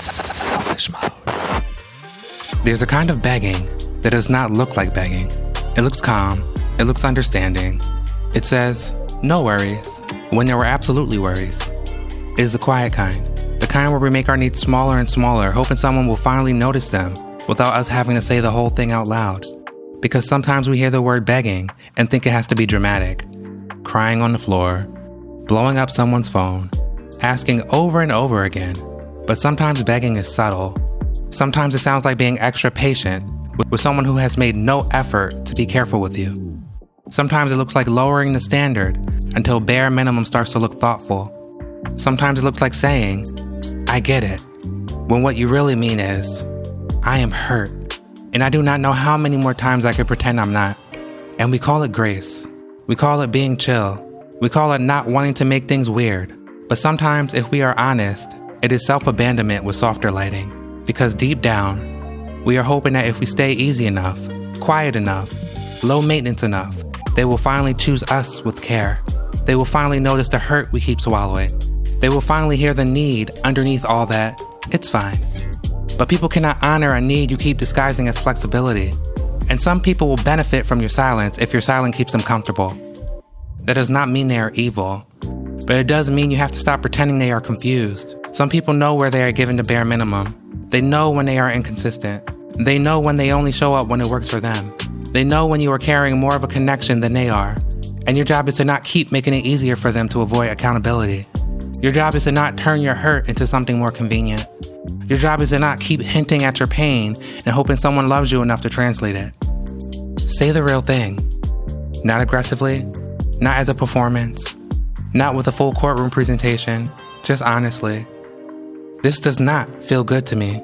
Selfish mode. There's a kind of begging that does not look like begging. It looks calm. It looks understanding. It says, no worries, when there were absolutely worries. It is the quiet kind. The kind where we make our needs smaller and smaller, hoping someone will finally notice them without us having to say the whole thing out loud. Because sometimes we hear the word begging and think it has to be dramatic. Crying on the floor, blowing up someone's phone, asking over and over again. But sometimes begging is subtle. Sometimes it sounds like being extra patient with someone who has made no effort to be careful with you. Sometimes it looks like lowering the standard until bare minimum starts to look thoughtful. Sometimes it looks like saying, I get it, when what you really mean is, I am hurt, and I do not know how many more times I can pretend I'm not. And we call it grace. We call it being chill. We call it not wanting to make things weird. But sometimes, if we are honest, it is self-abandonment with softer lighting. Because deep down, we are hoping that if we stay easy enough, quiet enough, low maintenance enough, they will finally choose us with care. They will finally notice the hurt we keep swallowing. They will finally hear the need underneath all that. It's fine. But people cannot honor a need you keep disguising as flexibility. And some people will benefit from your silence if your silence keeps them comfortable. That does not mean they are evil, but it does mean you have to stop pretending they are confused. Some people know where they are given the bare minimum. They know when they are inconsistent. They know when they only show up when it works for them. They know when you are carrying more of a connection than they are. And your job is to not keep making it easier for them to avoid accountability. Your job is to not turn your hurt into something more convenient. Your job is to not keep hinting at your pain and hoping someone loves you enough to translate it. Say the real thing. Not aggressively, not as a performance, not with a full courtroom presentation, just honestly. This does not feel good to me.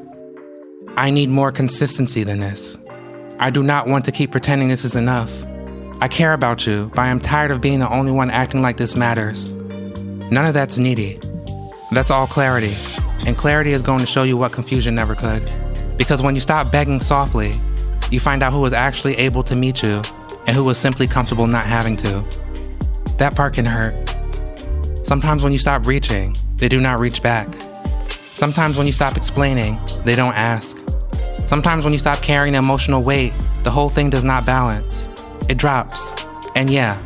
I need more consistency than this. I do not want to keep pretending this is enough. I care about you, but I am tired of being the only one acting like this matters. None of that's needy. That's all clarity. And clarity is going to show you what confusion never could. Because when you stop begging softly, you find out who was actually able to meet you and who was simply comfortable not having to. That part can hurt. Sometimes when you stop reaching, they do not reach back. Sometimes when you stop explaining, they don't ask. Sometimes when you stop carrying the emotional weight, the whole thing does not balance. It drops. And yeah,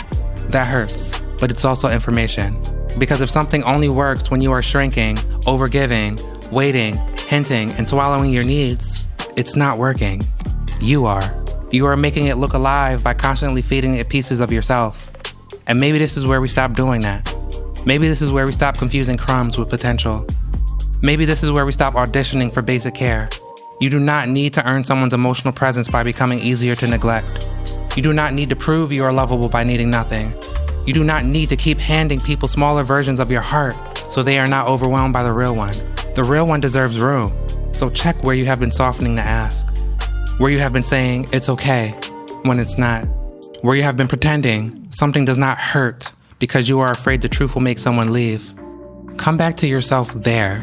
that hurts. But it's also information. Because if something only works when you are shrinking, overgiving, waiting, hinting, and swallowing your needs, it's not working. You are. You are making it look alive by constantly feeding it pieces of yourself. And maybe this is where we stop doing that. Maybe this is where we stop confusing crumbs with potential. Maybe this is where we stop auditioning for basic care. You do not need to earn someone's emotional presence by becoming easier to neglect. You do not need to prove you are lovable by needing nothing. You do not need to keep handing people smaller versions of your heart so they are not overwhelmed by the real one. The real one deserves room. So check where you have been softening the ask. Where you have been saying it's okay when it's not. Where you have been pretending something does not hurt because you are afraid the truth will make someone leave. Come back to yourself there.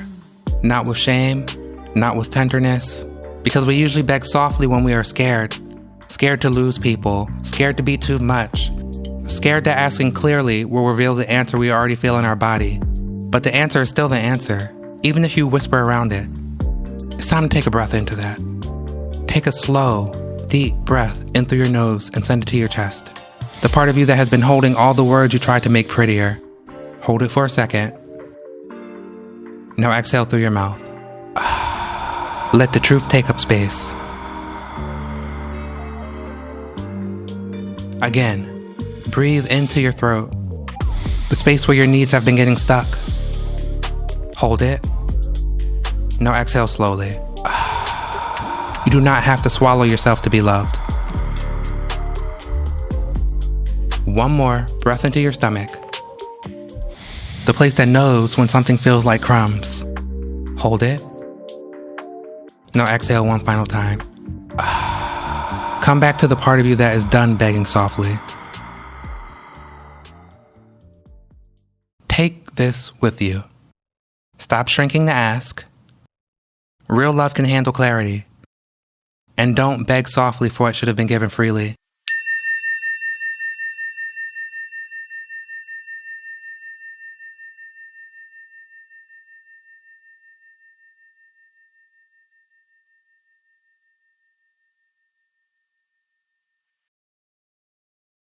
Not with shame, not with tenderness. Because we usually beg softly when we are scared. Scared to lose people. Scared to be too much. Scared that asking clearly will reveal the answer we already feel in our body. But the answer is still the answer, even if you whisper around it. It's time to take a breath into that. Take a slow, deep breath in through your nose and send it to your chest. The part of you that has been holding all the words you tried to make prettier. Hold it for a second. Now exhale through your mouth. Let the truth take up space. Again. Breathe into your throat, the space where your needs have been getting stuck. Hold it. Now exhale slowly. You do not have to swallow yourself to be loved. One more breath into your stomach, the place that knows when something feels like crumbs. Hold it. Now exhale one final time. Come back to the part of you that is done begging softly. Take this with you. Stop shrinking to ask. Real love can handle clarity. And don't beg softly for what should have been given freely.